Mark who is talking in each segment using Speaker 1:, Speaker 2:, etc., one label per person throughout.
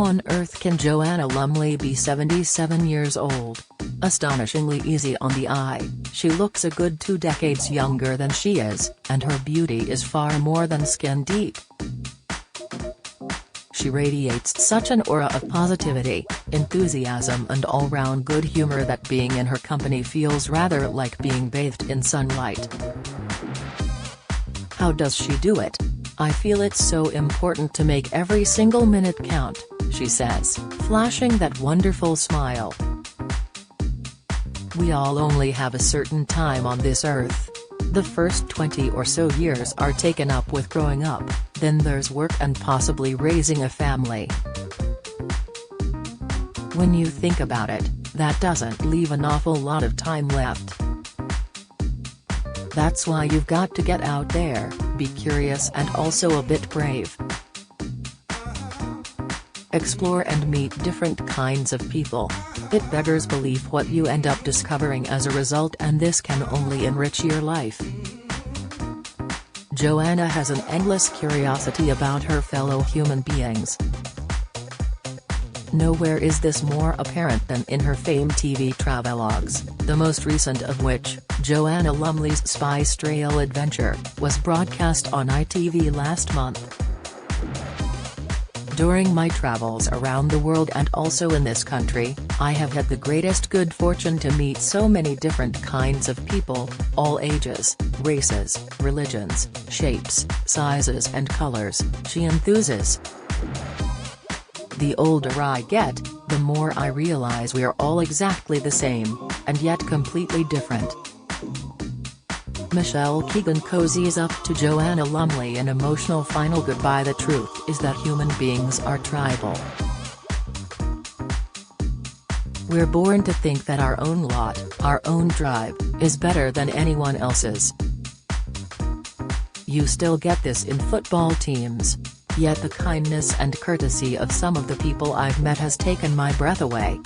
Speaker 1: on earth can Joanna Lumley be 77 years old? Astonishingly easy on the eye, she looks a good 2 decades younger than she is, and her beauty is far more than skin deep. She radiates such an aura of positivity, enthusiasm and all-round good humor that being in her company feels rather like being bathed in sunlight. How does she do it? "I feel it's so important to make every single minute count," she says, flashing that wonderful smile. "We all only have a certain time on this earth. The first 20 or so years are taken up with growing up, then there's work and possibly raising a family. When you think about it, that doesn't leave an awful lot of time left. That's why you've got to get out there, be curious and also a bit brave. Explore and meet different kinds of people. It beggars belief what you end up discovering as a result, and this can only enrich your life." Joanna has an endless curiosity about her fellow human beings. Nowhere is this more apparent than in her famed TV travelogues, the most recent of which, Joanna Lumley's Spice Trail Adventure, was broadcast on ITV last month. "During my travels around the world and also in this country, I have had the greatest good fortune to meet so many different kinds of people, all ages, races, religions, shapes, sizes and colors," she enthuses. "The older I get, the more I realize we're all exactly the same, and yet completely different." Michelle Keegan cozies up to Joanna Lumley in emotional final goodbye. "The truth is that human beings are tribal. We're born to think that our own lot, our own tribe, is better than anyone else's. You still get this in football teams. Yet the kindness and courtesy of some of the people I've met has taken my breath away.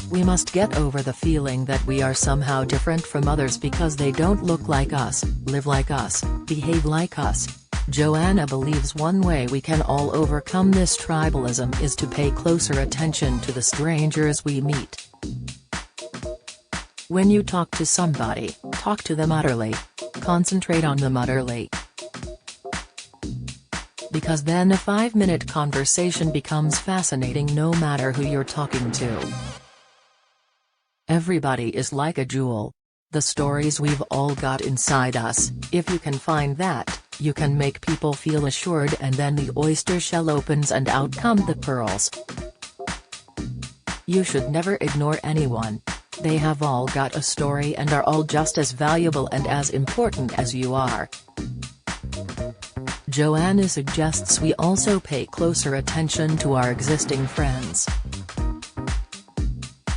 Speaker 1: We must get over the feeling that we are somehow different from others because they don't look like us, live like us, behave like us." Joanna believes one way we can all overcome this tribalism is to pay closer attention to the strangers we meet. When you talk to somebody, talk to them utterly. Concentrate on them utterly. Because then a 5-minute conversation becomes fascinating no matter who you're talking to. Everybody is like a jewel. The stories we've all got inside us, if you can find that, you can make people feel assured, and then the oyster shell opens and out come the pearls. You should never ignore anyone. They have all got a story and are all just as valuable and as important as you are. Joanna suggests we also pay closer attention to our existing friends.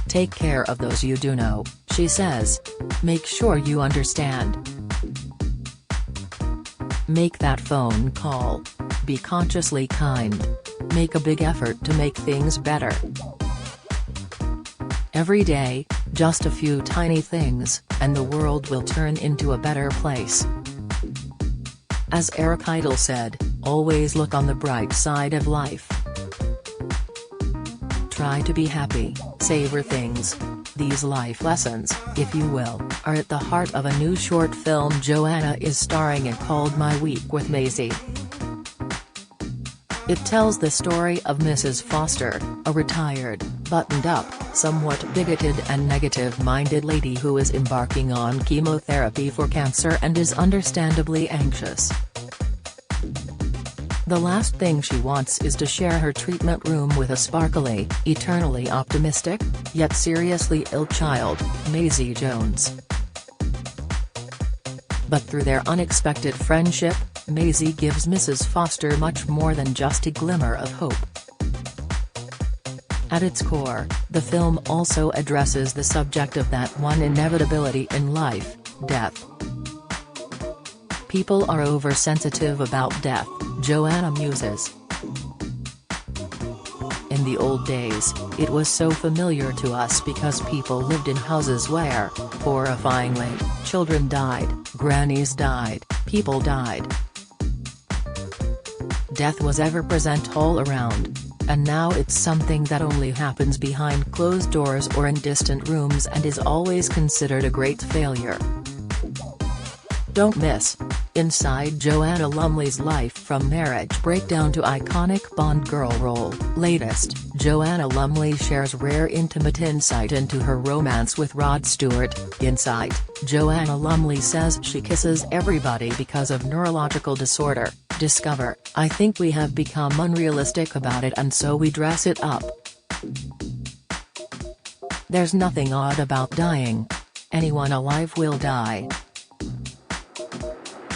Speaker 1: "Take care of those you do know," she says. "Make sure you understand. Make that phone call. Be consciously kind. Make a big effort to make things better. Every day, just a few tiny things, and the world will turn into a better place." As Eric Idle said, "Always look on the bright side of life. Try to be happy, savor things." These life lessons, if you will, are at the heart of a new short film Joanna is starring in called My Week with Maisie. It tells the story of Mrs. Foster, a retired, buttoned-up, somewhat bigoted and negative-minded lady who is embarking on chemotherapy for cancer and is understandably anxious. The last thing she wants is to share her treatment room with a sparkly, eternally optimistic, yet seriously ill child, Maisie Jones. But through their unexpected friendship, Maisie gives Mrs. Foster much more than just a glimmer of hope. At its core, the film also addresses the subject of that one inevitability in life, death. People are oversensitive about death, Joanna muses. In the old days, it was so familiar to us because people lived in houses where, horrifyingly, children died, grannies died, people died. Death was ever present all around. and now it's something that only happens behind closed doors or in distant rooms and is always considered a great failure. Don't miss. Inside Joanna Lumley's life from marriage breakdown to iconic Bond girl role. Latest, Joanna Lumley shares rare intimate insight into her romance with Rod Stewart. Insight: Joanna Lumley says she kisses everybody because of neurological disorder. Discover: I think we have become unrealistic about it and so we dress it up. There's nothing odd about dying. Anyone alive will die.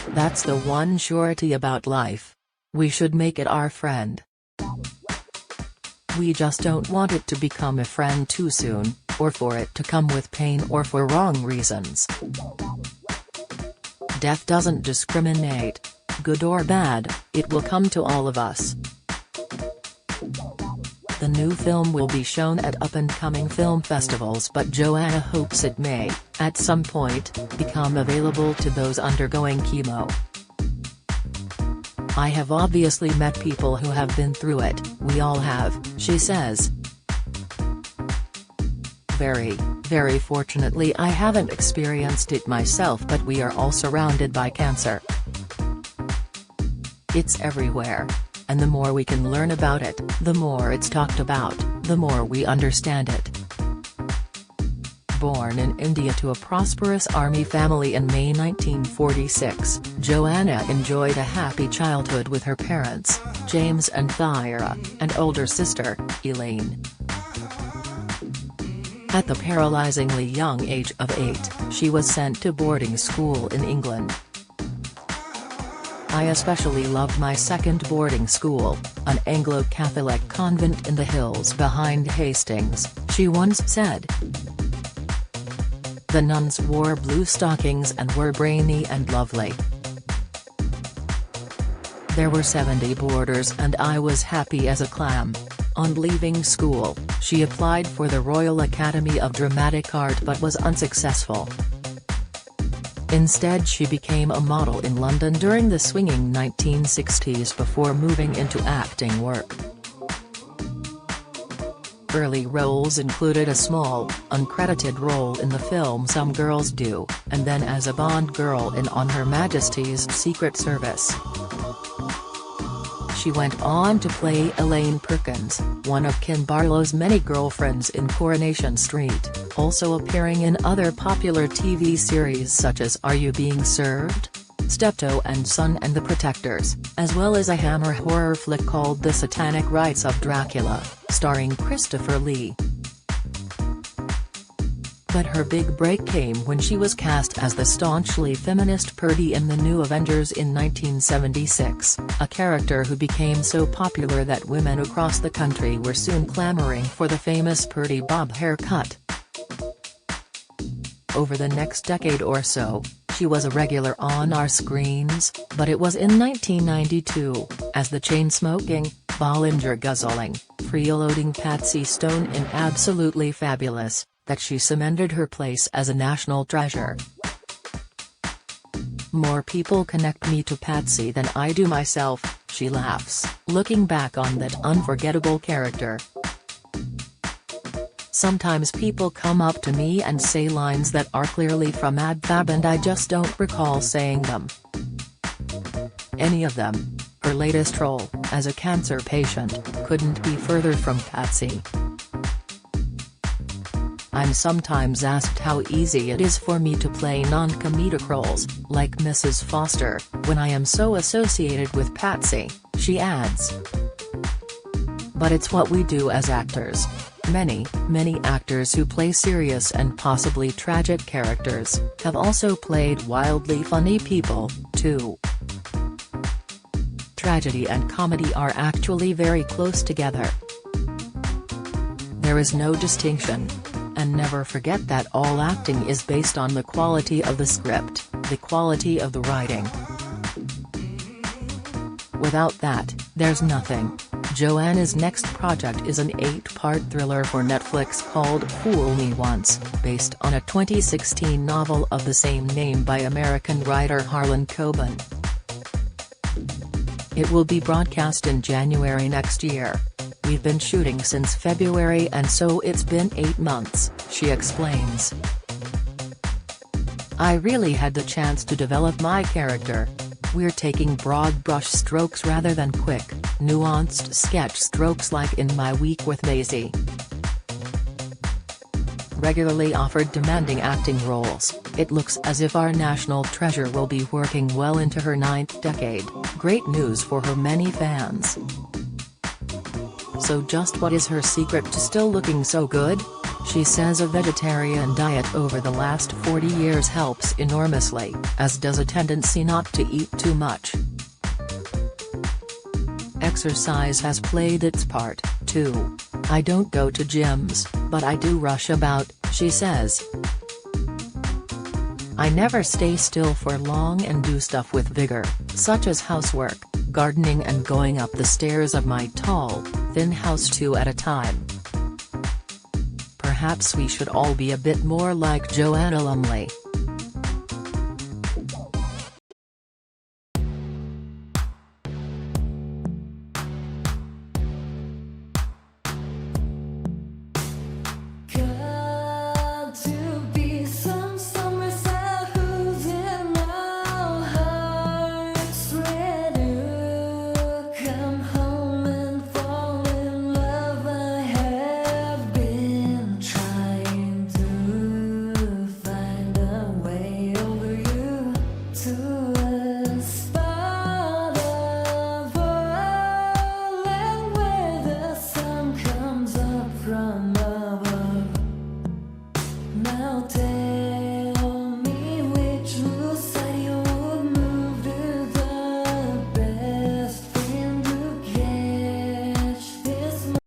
Speaker 1: That's the one surety about life. We should make it our friend. We just don't want it to become a friend too soon, or for it to come with pain or for wrong reasons. Death doesn't discriminate. Good or bad, it will come to all of us. The new film will be shown at up-and-coming film festivals, but Joanna hopes it may, at some point, become available to those undergoing chemo. I have obviously met people who have been through it, we all have, she says. Very fortunately I haven't experienced it myself, but we are all surrounded by cancer. It's everywhere. And the more we can learn about it, the more it's talked about, the more we understand it. Born in India to a prosperous army family in May 1946, Joanna enjoyed a happy childhood with her parents, James and Thyra, and older sister, Elaine. At the paralyzingly young age of 8, she was sent to boarding school in England. I especially loved my second boarding school, an Anglo-Catholic convent in the hills behind Hastings, she once said. The nuns wore blue stockings and were brainy and lovely. There were 70 boarders and I was happy as a clam. On leaving school, she applied for the Royal Academy of Dramatic Art but was unsuccessful. Instead she became a model in London during the swinging 1960s before moving into acting work. Early roles included a small, uncredited role in the film Some Girls Do, and then as a Bond girl in On Her Majesty's Secret Service. She went on to play Elaine Perkins, one of Ken Barlow's many girlfriends in Coronation Street, also appearing in other popular TV series such as Are You Being Served?, Steptoe and Son and the Protectors, as well as a Hammer horror flick called The Satanic Rites of Dracula, starring Christopher Lee. But her big break came when she was cast as the staunchly feminist Purdy in The New Avengers in 1976, a character who became so popular that women across the country were soon clamoring for the famous Purdy bob haircut. Over the next decade or so, she was a regular on our screens, but it was in 1992, as the chain-smoking, Bollinger-guzzling, freeloading Patsy Stone in Absolutely Fabulous, that she cemented her place as a national treasure. More people connect me to Patsy than I do myself, she laughs, looking back on that unforgettable character. Sometimes people come up to me and say lines that are clearly from Ad Fab and I just don't recall saying them. Any of them. Her latest role, as a cancer patient, couldn't be further from Patsy. I'm sometimes asked how easy it is for me to play non-comedic roles, like Mrs. Foster, when I am so associated with Patsy, she adds. But it's what we do as actors. Many actors who play serious and possibly tragic characters, have also played wildly funny people, too. Tragedy and comedy are actually very close together. There is no distinction. And never forget that all acting is based on the quality of the script, the quality of the writing. Without that, there's nothing. Joanna's next project is an 8-part thriller for Netflix called Fool Me Once, based on a 2016 novel of the same name by American writer Harlan Coben. It will be broadcast in January next year. We've been shooting since February and so it's been 8 months, she explains. I really had the chance to develop my character. We're taking broad brush strokes rather than quick, nuanced sketch strokes like in my week with Maisie. Regularly offered demanding acting roles, it looks as if our national treasure will be working well into her 9th decade, great news for her many fans. So just what is her secret to still looking so good? She says a vegetarian diet over the last 40 years helps enormously, as does a tendency not to eat too much. Exercise has played its part, too. I don't go to gyms, but I do rush about, she says. I never stay still for long and do stuff with vigor, such as housework, gardening and going up the stairs of my tall, thin house 2 at a time. Perhaps we should all be a bit more like Joanna Lumley.